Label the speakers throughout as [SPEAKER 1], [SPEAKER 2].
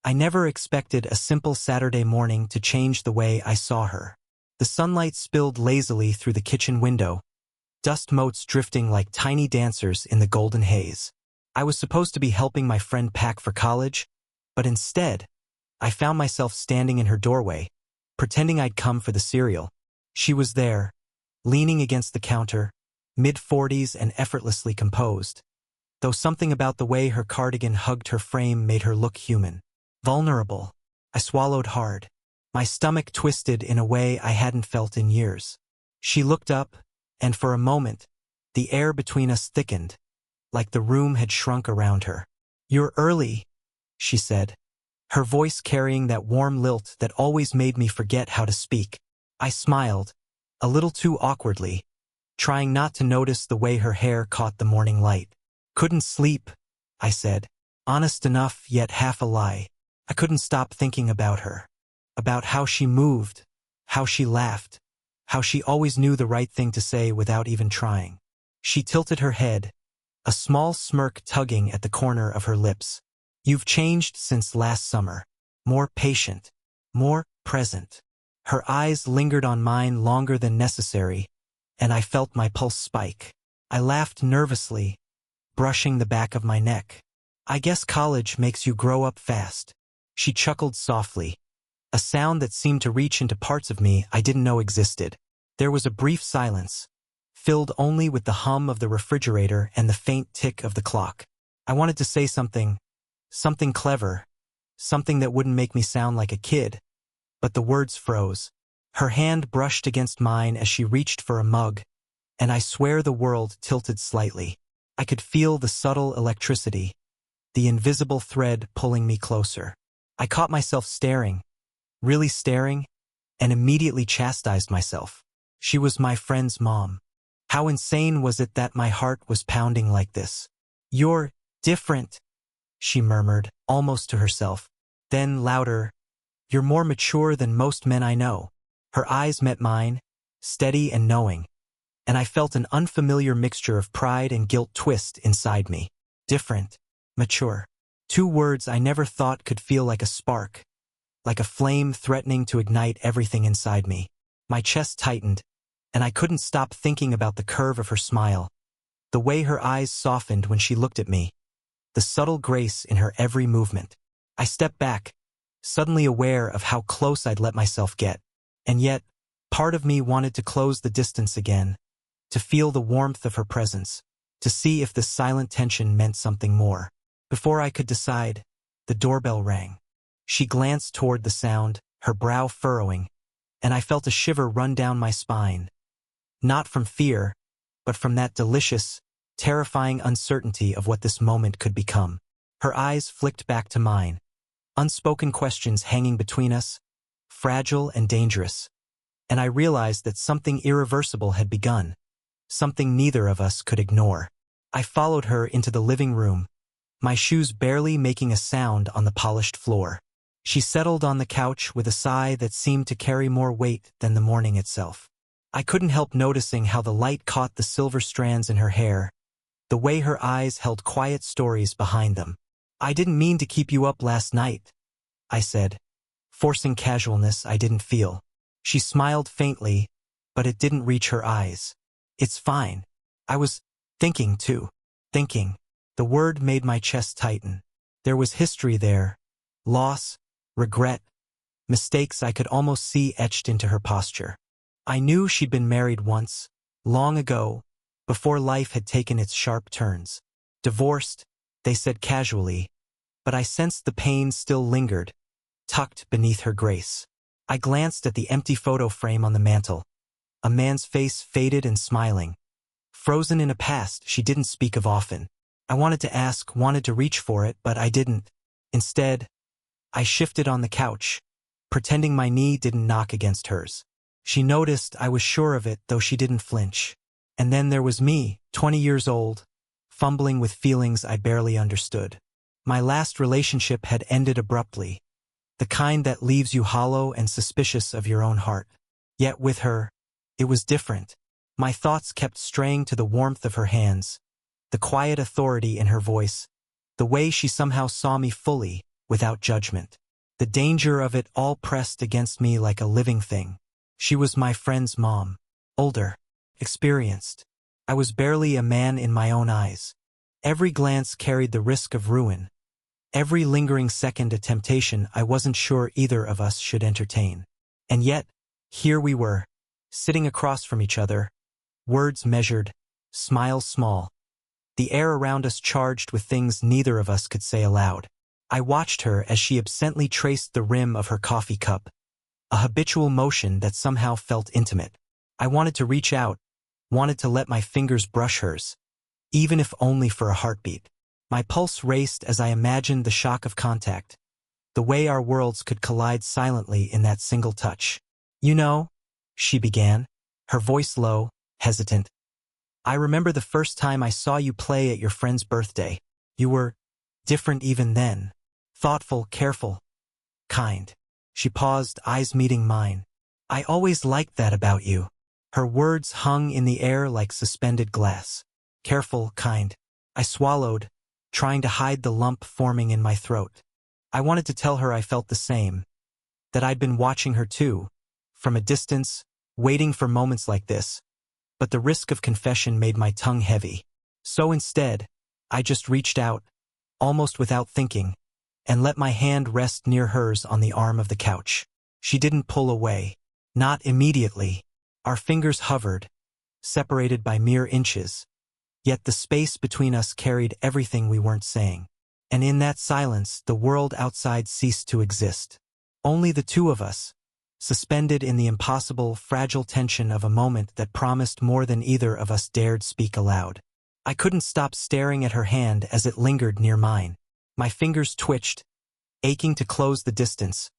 [SPEAKER 1] I never expected a simple Saturday morning to change the way I saw her. The sunlight spilled lazily through the kitchen window, dust motes drifting like tiny dancers in the golden haze. I was supposed to be helping my friend pack for college, but instead, I found myself standing in her doorway, pretending I'd come for the cereal. She was there, leaning against the counter, mid-40s and effortlessly composed, though something about the way her cardigan hugged her frame made her look human. Vulnerable. I swallowed hard. My stomach twisted in a way I hadn't felt in years. She looked up, and for a moment, the air between us thickened, like the room had shrunk around her. "You're early," she said, her voice carrying that warm lilt that always made me forget how to speak. I smiled, a little too awkwardly, trying not to notice the way her hair caught the morning light. "Couldn't sleep," I said, honest enough yet half a lie. I couldn't stop thinking about her, about how she moved, how she laughed, how she always knew the right thing to say without even trying. She tilted her head, a small smirk tugging at the corner of her lips. "You've changed since last summer. More patient, more present." Her eyes lingered on mine longer than necessary, and I felt my pulse spike. I laughed nervously, brushing the back of my neck. "I guess college makes you grow up fast." She chuckled softly, a sound that seemed to reach into parts of me I didn't know existed. There was a brief silence, filled only with the hum of the refrigerator and the faint tick of the clock. I wanted to say something clever, something that wouldn't make me sound like a kid, but the words froze. Her hand brushed against mine as she reached for a mug, and I swear the world tilted slightly. I could feel the subtle electricity, the invisible thread pulling me closer. I caught myself staring, really staring, and immediately chastised myself. She was my friend's mom. How insane was it that my heart was pounding like this? "You're different," she murmured, almost to herself. Then louder, "You're more mature than most men I know." Her eyes met mine, steady and knowing, and I felt an unfamiliar mixture of pride and guilt twist inside me. Different, mature. Two words I never thought could feel like a spark, like a flame threatening to ignite everything inside me. My chest tightened, and I couldn't stop thinking about the curve of her smile, the way her eyes softened when she looked at me, the subtle grace in her every movement. I stepped back, suddenly aware of how close I'd let myself get. And yet, part of me wanted to close the distance again, to feel the warmth of her presence, to see if this silent tension meant something more. Before I could decide, the doorbell rang. She glanced toward the sound, her brow furrowing, and I felt a shiver run down my spine. Not from fear, but from that delicious, terrifying uncertainty of what this moment could become. Her eyes flicked back to mine, unspoken questions hanging between us, fragile and dangerous, and I realized that something irreversible had begun, something neither of us could ignore. I followed her into the living room, my shoes barely making a sound on the polished floor. She settled on the couch with a sigh that seemed to carry more weight than the morning itself. I couldn't help noticing how the light caught the silver strands in her hair, the way her eyes held quiet stories behind them. "I didn't mean to keep you up last night," I said, forcing casualness I didn't feel. She smiled faintly, but it didn't reach her eyes. "It's fine. I was thinking too." Thinking. The word made my chest tighten. There was history there, loss, regret, mistakes I could almost see etched into her posture. I knew she'd been married once, long ago, before life had taken its sharp turns. Divorced, they said casually, but I sensed the pain still lingered, tucked beneath her grace. I glanced at the empty photo frame on the mantel, a man's face faded and smiling, frozen in a past she didn't speak of often. I wanted to ask, wanted to reach for it, but I didn't. Instead, I shifted on the couch, pretending my knee didn't knock against hers. She noticed I was sure of it, though she didn't flinch. And then there was me, 20 years old, fumbling with feelings I barely understood. My last relationship had ended abruptly, the kind that leaves you hollow and suspicious of your own heart. Yet with her, it was different. My thoughts kept straying to the warmth of her hands, the quiet authority in her voice, the way she somehow saw me fully, without judgment. The danger of it all pressed against me like a living thing. She was my friend's mom. Older. Experienced. I was barely a man in my own eyes. Every glance carried the risk of ruin. Every lingering second a temptation I wasn't sure either of us should entertain. And yet, here we were, sitting across from each other, words measured, smiles small, the air around us charged with things neither of us could say aloud. I watched her as she absently traced the rim of her coffee cup, a habitual motion that somehow felt intimate. I wanted to reach out, wanted to let my fingers brush hers, even if only for a heartbeat. My pulse raced as I imagined the shock of contact, the way our worlds could collide silently in that single touch. "You know," she began, her voice low, hesitant. "I remember the first time I saw you play at your friend's birthday. You were different even then. Thoughtful, careful, kind." She paused, eyes meeting mine. "I always liked that about you." Her words hung in the air like suspended glass. Careful, kind. I swallowed, trying to hide the lump forming in my throat. I wanted to tell her I felt the same, that I'd been watching her too, from a distance, waiting for moments like this, but the risk of confession made my tongue heavy. So instead, I just reached out, almost without thinking, and let my hand rest near hers on the arm of the couch. She didn't pull away. Not immediately. Our fingers hovered, separated by mere inches. Yet the space between us carried everything we weren't saying. And in that silence, the world outside ceased to exist. Only the two of us, suspended in the impossible, fragile tension of a moment that promised more than either of us dared speak aloud. I couldn't stop staring at her hand as it lingered near mine. My fingers twitched, aching to close the distance,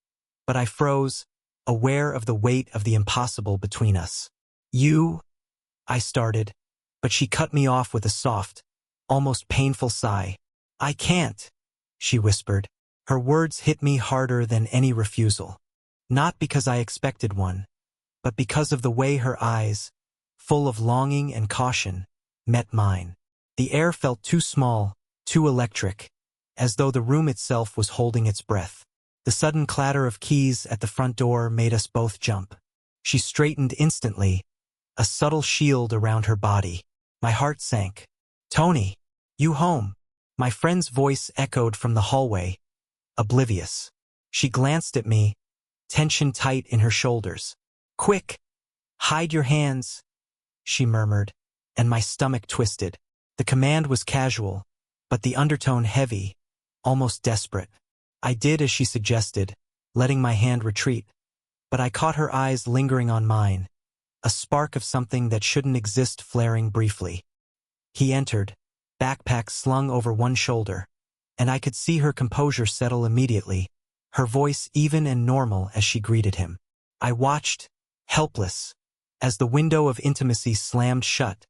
[SPEAKER 1] but I froze, aware of the weight of the impossible between us. "You," I started, but she cut me off with a soft, almost painful sigh. "I can't," she whispered. Her words hit me harder than any refusal. Not because I expected one, but because of the way her eyes, full of longing and caution, met mine. The air felt too small, too electric, as though the room itself was holding its breath. The sudden clatter of keys at the front door made us both jump. She straightened instantly, a subtle shield around her body. My heart sank. "Tony, you home?" My friend's voice echoed from the hallway, oblivious. She glanced at me, tension tight in her shoulders. "Quick, hide your hands," she murmured, and my stomach twisted. The command was casual, but the undertone heavy, almost desperate. I did as she suggested, letting my hand retreat, but I caught her eyes lingering on mine, a spark of something that shouldn't exist flaring briefly. He entered, backpack slung over one shoulder, and I could see her composure settle immediately, her voice even and normal as she greeted him. I watched, helpless, as the window of intimacy slammed shut,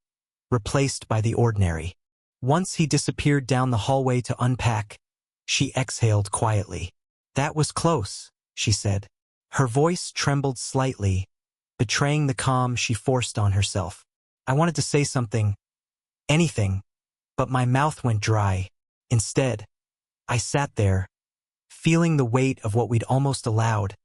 [SPEAKER 1] replaced by the ordinary. Once he disappeared down the hallway to unpack, she exhaled quietly. "That was close," she said. Her voice trembled slightly, betraying the calm she forced on herself. I wanted to say something, anything, but my mouth went dry. Instead, I sat there, feeling the weight of what we'd almost allowed,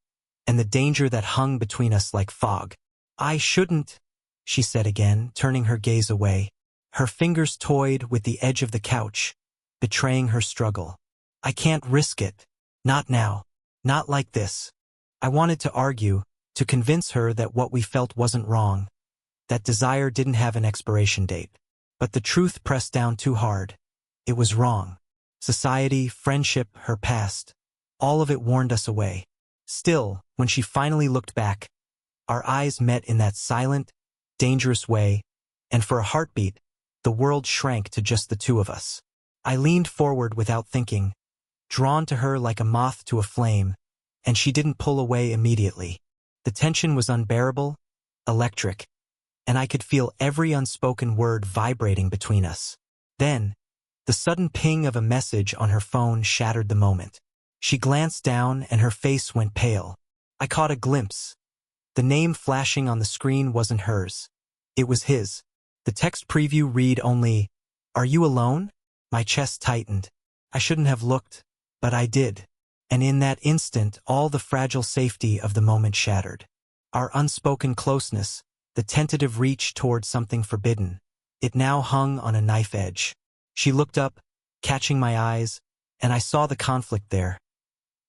[SPEAKER 1] and the danger that hung between us like fog. "I shouldn't," she said again, turning her gaze away. Her fingers toyed with the edge of the couch, betraying her struggle. "I can't risk it. Not now. Not like this." I wanted to argue, to convince her that what we felt wasn't wrong, that desire didn't have an expiration date. But the truth pressed down too hard. It was wrong. Society, friendship, her past, all of it warned us away. Still, when she finally looked back, our eyes met in that silent, dangerous way, and for a heartbeat, the world shrank to just the two of us. I leaned forward without thinking, drawn to her like a moth to a flame, and she didn't pull away immediately. The tension was unbearable, electric, and I could feel every unspoken word vibrating between us. Then, the sudden ping of a message on her phone shattered the moment. She glanced down and her face went pale. I caught a glimpse. The name flashing on the screen wasn't hers. It was his. The text preview read only, "Are you alone?" My chest tightened. I shouldn't have looked, but I did. And in that instant, all the fragile safety of the moment shattered. Our unspoken closeness, the tentative reach toward something forbidden, it now hung on a knife edge. She looked up, catching my eyes, and I saw the conflict there.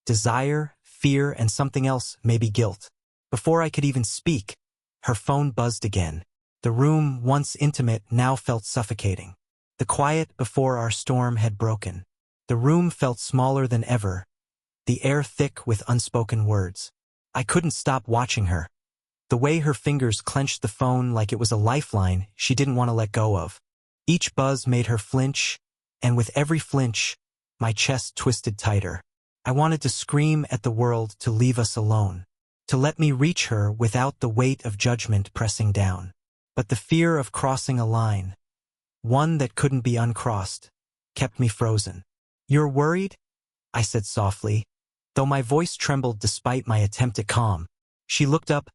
[SPEAKER 1] Desire, fear, and something else, maybe guilt. Before I could even speak, her phone buzzed again. The room, once intimate, now felt suffocating. The quiet before our storm had broken. The room felt smaller than ever, the air thick with unspoken words. I couldn't stop watching her. The way her fingers clenched the phone like it was a lifeline she didn't want to let go of. Each buzz made her flinch, and with every flinch, my chest twisted tighter. I wanted to scream at the world to leave us alone, to let me reach her without the weight of judgment pressing down. But the fear of crossing a line, one that couldn't be uncrossed, kept me frozen. "You're worried?" I said softly, though my voice trembled despite my attempt at calm. She looked up,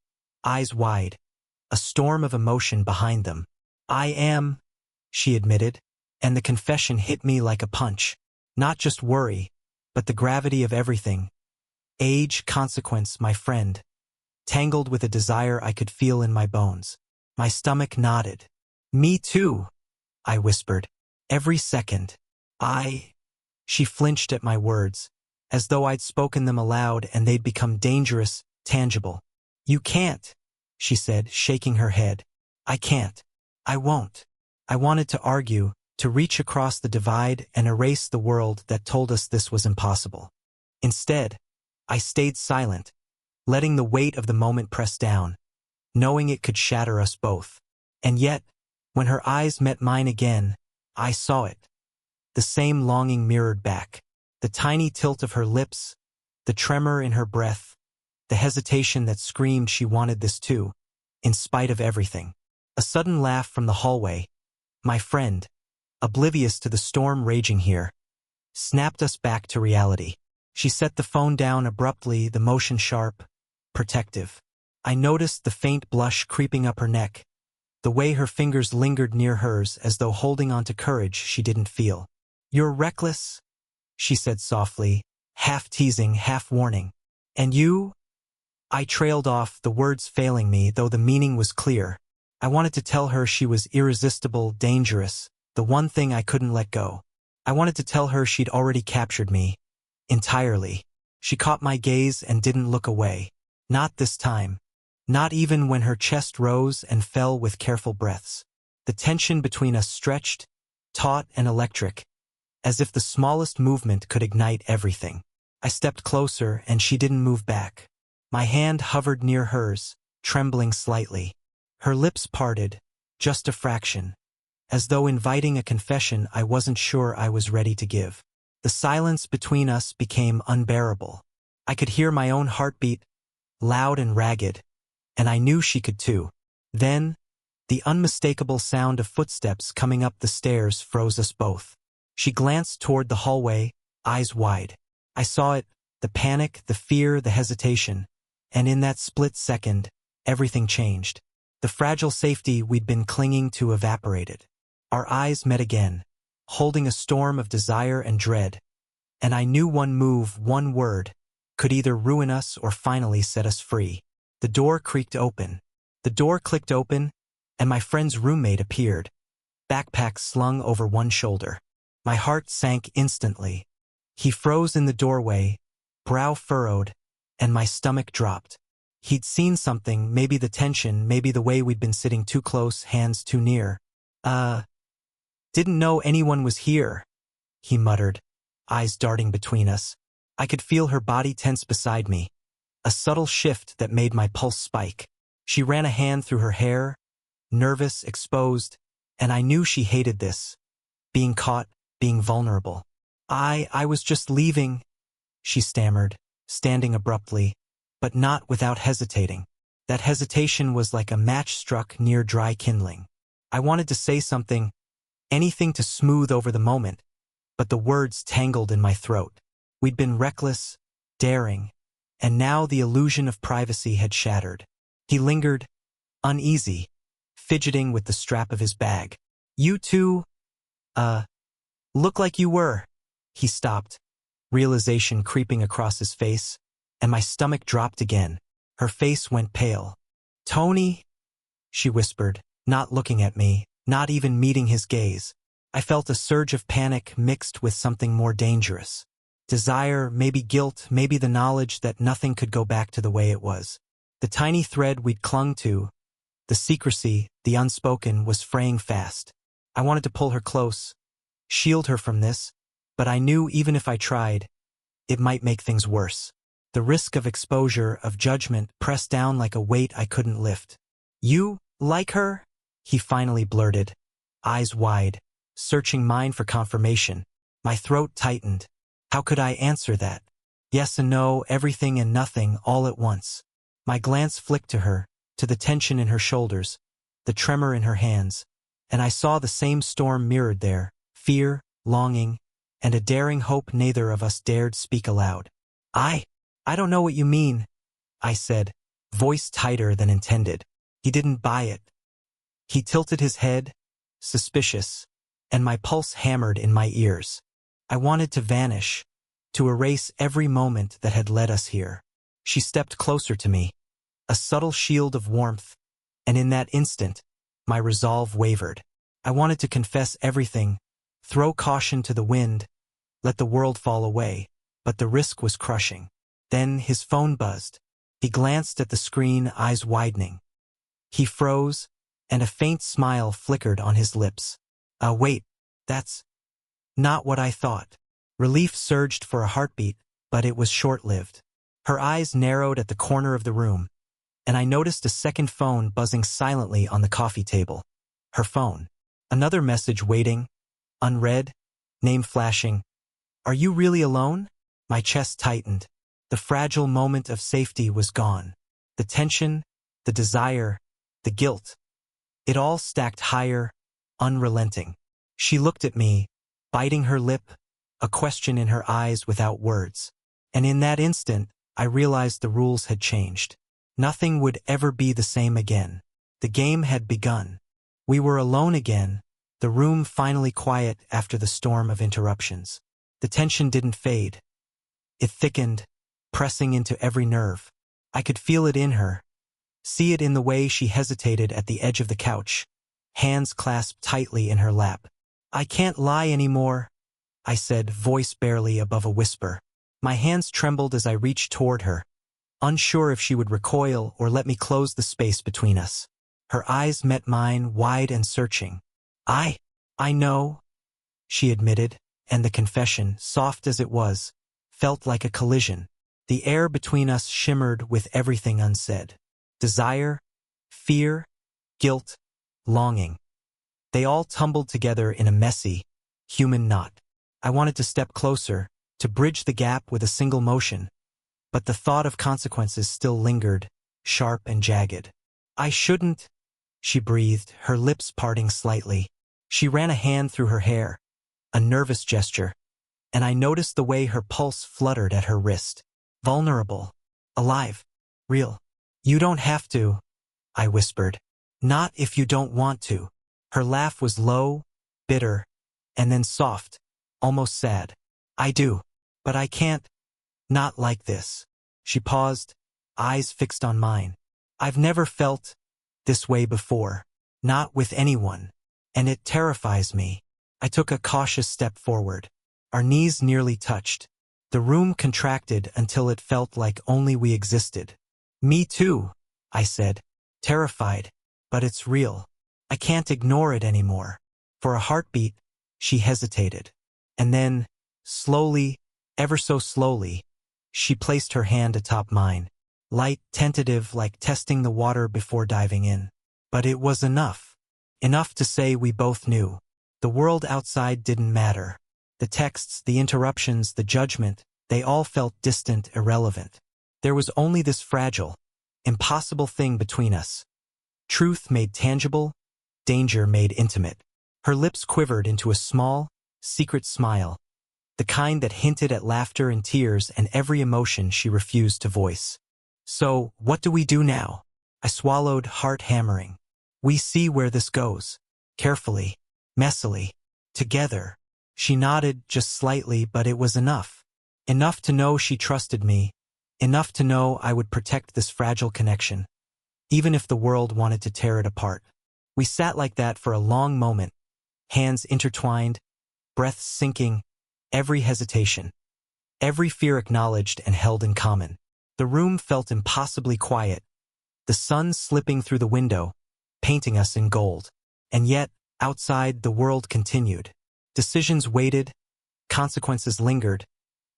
[SPEAKER 1] eyes wide, a storm of emotion behind them. "I am," she admitted, and the confession hit me like a punch. Not just worry, but the gravity of everything. Age, consequence, my friend, tangled with a desire I could feel in my bones. My stomach nodded. "Me too," I whispered. "Every second." She flinched at my words, as though I'd spoken them aloud and they'd become dangerous, tangible. "You can't," she said, shaking her head. "I can't. I won't." I wanted to argue, to reach across the divide and erase the world that told us this was impossible. Instead, I stayed silent, letting the weight of the moment press down, knowing it could shatter us both. And yet, when her eyes met mine again, I saw it. The same longing mirrored back. The tiny tilt of her lips, the tremor in her breath, the hesitation that screamed she wanted this too, in spite of everything. A sudden laugh from the hallway. My friend, oblivious to the storm raging here, snapped us back to reality. She set the phone down abruptly, the motion sharp, protective. I noticed the faint blush creeping up her neck, the way her fingers lingered near hers as though holding on to courage she didn't feel. "You're reckless," she said softly, half teasing, half warning. "And you?" I trailed off, the words failing me, though the meaning was clear. I wanted to tell her she was irresistible, dangerous, the one thing I couldn't let go. I wanted to tell her she'd already captured me. Entirely. She caught my gaze and didn't look away. Not this time. Not even when her chest rose and fell with careful breaths. The tension between us stretched, taut and electric, as if the smallest movement could ignite everything. I stepped closer and she didn't move back. My hand hovered near hers, trembling slightly. Her lips parted, just a fraction, as though inviting a confession I wasn't sure I was ready to give. The silence between us became unbearable. I could hear my own heartbeat, loud and ragged, and I knew she could too. Then, the unmistakable sound of footsteps coming up the stairs froze us both. She glanced toward the hallway, eyes wide. I saw it, the panic, the fear, the hesitation, and in that split second, everything changed. The fragile safety we'd been clinging to evaporated. Our eyes met again, holding a storm of desire and dread, and I knew one move, one word, could either ruin us or finally set us free. The door creaked open. The door clicked open, and my friend's roommate appeared, backpack slung over one shoulder. My heart sank instantly. He froze in the doorway, brow furrowed, and my stomach dropped. He'd seen something, maybe the tension, maybe the way we'd been sitting too close, hands too near. Didn't know anyone was here," he muttered, eyes darting between us. I could feel her body tense beside me, a subtle shift that made my pulse spike. She ran a hand through her hair, nervous, exposed, and I knew she hated this. Being caught, being vulnerable. I was just leaving," she stammered, standing abruptly, but not without hesitating. That hesitation was like a match struck near dry kindling. I wanted to say something, anything to smooth over the moment, but the words tangled in my throat. We'd been reckless, daring, and now the illusion of privacy had shattered. He lingered, uneasy, fidgeting with the strap of his bag. "You two, look like you were." He stopped, realization creeping across his face, and my stomach dropped again. Her face went pale. "Tony," she whispered, not looking at me, not even meeting his gaze. I felt a surge of panic mixed with something more dangerous. Desire, maybe guilt, maybe the knowledge that nothing could go back to the way it was. The tiny thread we'd clung to, the secrecy, the unspoken, was fraying fast. I wanted to pull her close, shield her from this, but I knew even if I tried, it might make things worse. The risk of exposure, of judgment, pressed down like a weight I couldn't lift. "You like her?" he finally blurted, eyes wide, searching mine for confirmation. My throat tightened. How could I answer that? Yes and no, everything and nothing, all at once. My glance flicked to her, to the tension in her shoulders, the tremor in her hands, and I saw the same storm mirrored there, fear, longing, and a daring hope neither of us dared speak aloud. I don't know what you mean," I said, voice tighter than intended. He didn't buy it. He tilted his head, suspicious, and my pulse hammered in my ears. I wanted to vanish, to erase every moment that had led us here. She stepped closer to me, a subtle shield of warmth, and in that instant, my resolve wavered. I wanted to confess everything, throw caution to the wind, let the world fall away, but the risk was crushing. Then his phone buzzed. He glanced at the screen, eyes widening. He froze, and a faint smile flickered on his lips. Wait, that's not what I thought." Relief surged for a heartbeat, but it was short-lived. Her eyes narrowed at the corner of the room, and I noticed a second phone buzzing silently on the coffee table. Her phone. Another message waiting, unread, name flashing. "Are you really alone?" My chest tightened. The fragile moment of safety was gone. The tension, the desire, the guilt. It all stacked higher, unrelenting. She looked at me, biting her lip, a question in her eyes without words. And in that instant, I realized the rules had changed. Nothing would ever be the same again. The game had begun. We were alone again, the room finally quiet after the storm of interruptions. The tension didn't fade. It thickened, pressing into every nerve. I could feel it in her, see it in the way she hesitated at the edge of the couch, hands clasped tightly in her lap. "I can't lie anymore," I said, voice barely above a whisper. My hands trembled as I reached toward her, unsure if she would recoil or let me close the space between us. Her eyes met mine, wide and searching. I know," she admitted, and the confession, soft as it was, felt like a collision. The air between us shimmered with everything unsaid. Desire, fear, guilt, longing. They all tumbled together in a messy, human knot. I wanted to step closer, to bridge the gap with a single motion, but the thought of consequences still lingered, sharp and jagged. "I shouldn't," she breathed, her lips parting slightly. She ran a hand through her hair, a nervous gesture, and I noticed the way her pulse fluttered at her wrist. Vulnerable, alive, real. "You don't have to," I whispered. "Not if you don't want to." Her laugh was low, bitter, and then soft, almost sad. "I do, but I can't. Not like this." She paused, eyes fixed on mine. "I've never felt this way before, not with anyone, and it terrifies me." I took a cautious step forward. Our knees nearly touched. The room contracted until it felt like only we existed. "Me too," I said, terrified, "but it's real. I can't ignore it anymore." For a heartbeat, she hesitated. And then, slowly, ever so slowly, she placed her hand atop mine, light, tentative, like testing the water before diving in. But it was enough. Enough to say we both knew. The world outside didn't matter. The texts, the interruptions, the judgment, they all felt distant, irrelevant. There was only this fragile, impossible thing between us. Truth made tangible, danger made intimate. Her lips quivered into a small, secret smile, the kind that hinted at laughter and tears and every emotion she refused to voice. "So, what do we do now?" I swallowed, heart hammering. "We see where this goes. Carefully, messily, together." She nodded just slightly, but it was enough. Enough to know she trusted me, enough to know I would protect this fragile connection, even if the world wanted to tear it apart. We sat like that for a long moment, hands intertwined, breaths sinking, every hesitation, every fear acknowledged and held in common. The room felt impossibly quiet, the sun slipping through the window, painting us in gold. And yet, outside, the world continued. Decisions waited, consequences lingered,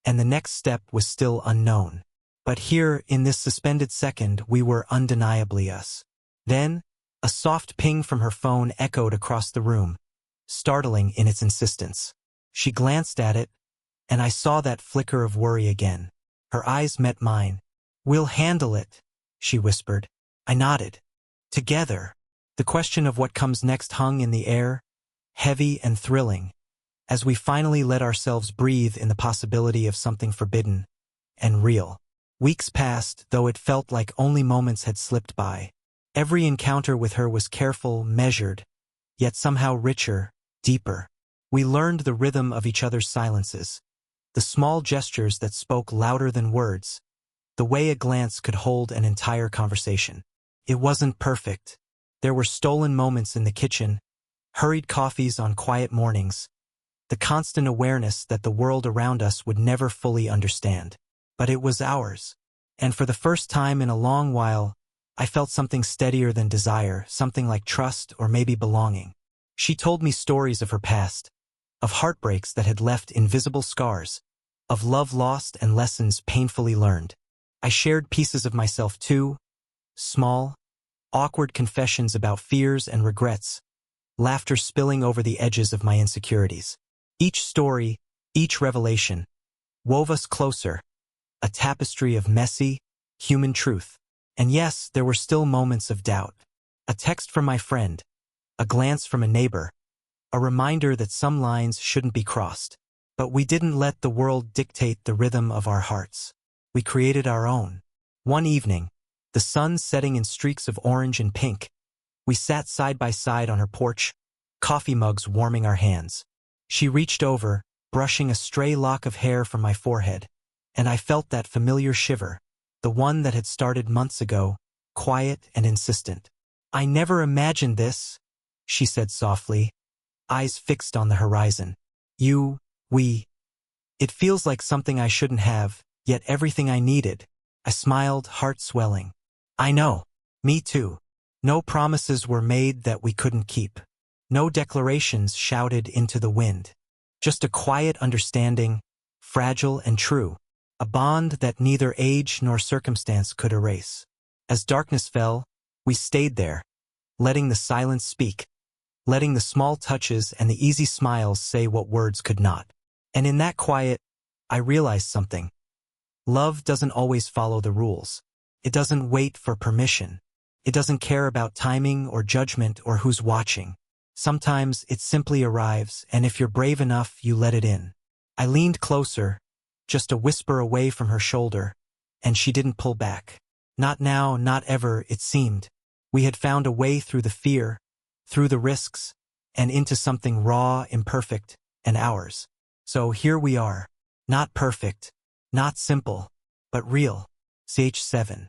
[SPEAKER 1] and the next step was still unknown. But here, in this suspended second, we were undeniably us. Then, a soft ping from her phone echoed across the room, startling in its insistence. She glanced at it, and I saw that flicker of worry again. Her eyes met mine. "We'll handle it," she whispered. I nodded. Together. The question of what comes next hung in the air, heavy and thrilling, as we finally let ourselves breathe in the possibility of something forbidden and real. Weeks passed, though it felt like only moments had slipped by. Every encounter with her was careful, measured, yet somehow richer, deeper. We learned the rhythm of each other's silences, the small gestures that spoke louder than words, the way a glance could hold an entire conversation. It wasn't perfect. There were stolen moments in the kitchen, hurried coffees on quiet mornings, the constant awareness that the world around us would never fully understand. But it was ours. And for the first time in a long while, I felt something steadier than desire, something like trust or maybe belonging. She told me stories of her past, of heartbreaks that had left invisible scars, of love lost and lessons painfully learned. I shared pieces of myself too, small, awkward confessions about fears and regrets, laughter spilling over the edges of my insecurities. Each story, each revelation, wove us closer, a tapestry of messy, human truth. And yes, there were still moments of doubt. A text from my friend, a glance from a neighbor, a reminder that some lines shouldn't be crossed. But we didn't let the world dictate the rhythm of our hearts. We created our own. One evening, the sun setting in streaks of orange and pink, we sat side by side on her porch, coffee mugs warming our hands. She reached over, brushing a stray lock of hair from my forehead, and I felt that familiar shiver, the one that had started months ago, quiet and insistent. "I never imagined this," she said softly, eyes fixed on the horizon. We. It feels like something I shouldn't have, yet everything I needed." I smiled, heart swelling. "I know. Me too." No promises were made that we couldn't keep. No declarations shouted into the wind. Just a quiet understanding, fragile and true. A bond that neither age nor circumstance could erase. As darkness fell, we stayed there, letting the silence speak, letting the small touches and the easy smiles say what words could not. And in that quiet, I realized something. Love doesn't always follow the rules. It doesn't wait for permission. It doesn't care about timing or judgment or who's watching. Sometimes it simply arrives, and if you're brave enough, you let it in. I leaned closer, just a whisper away from her shoulder, and she didn't pull back. Not now, not ever, it seemed. We had found a way through the fear, through the risks, and into something raw, imperfect, and ours. So here we are. Not perfect, not simple, but real. CH7.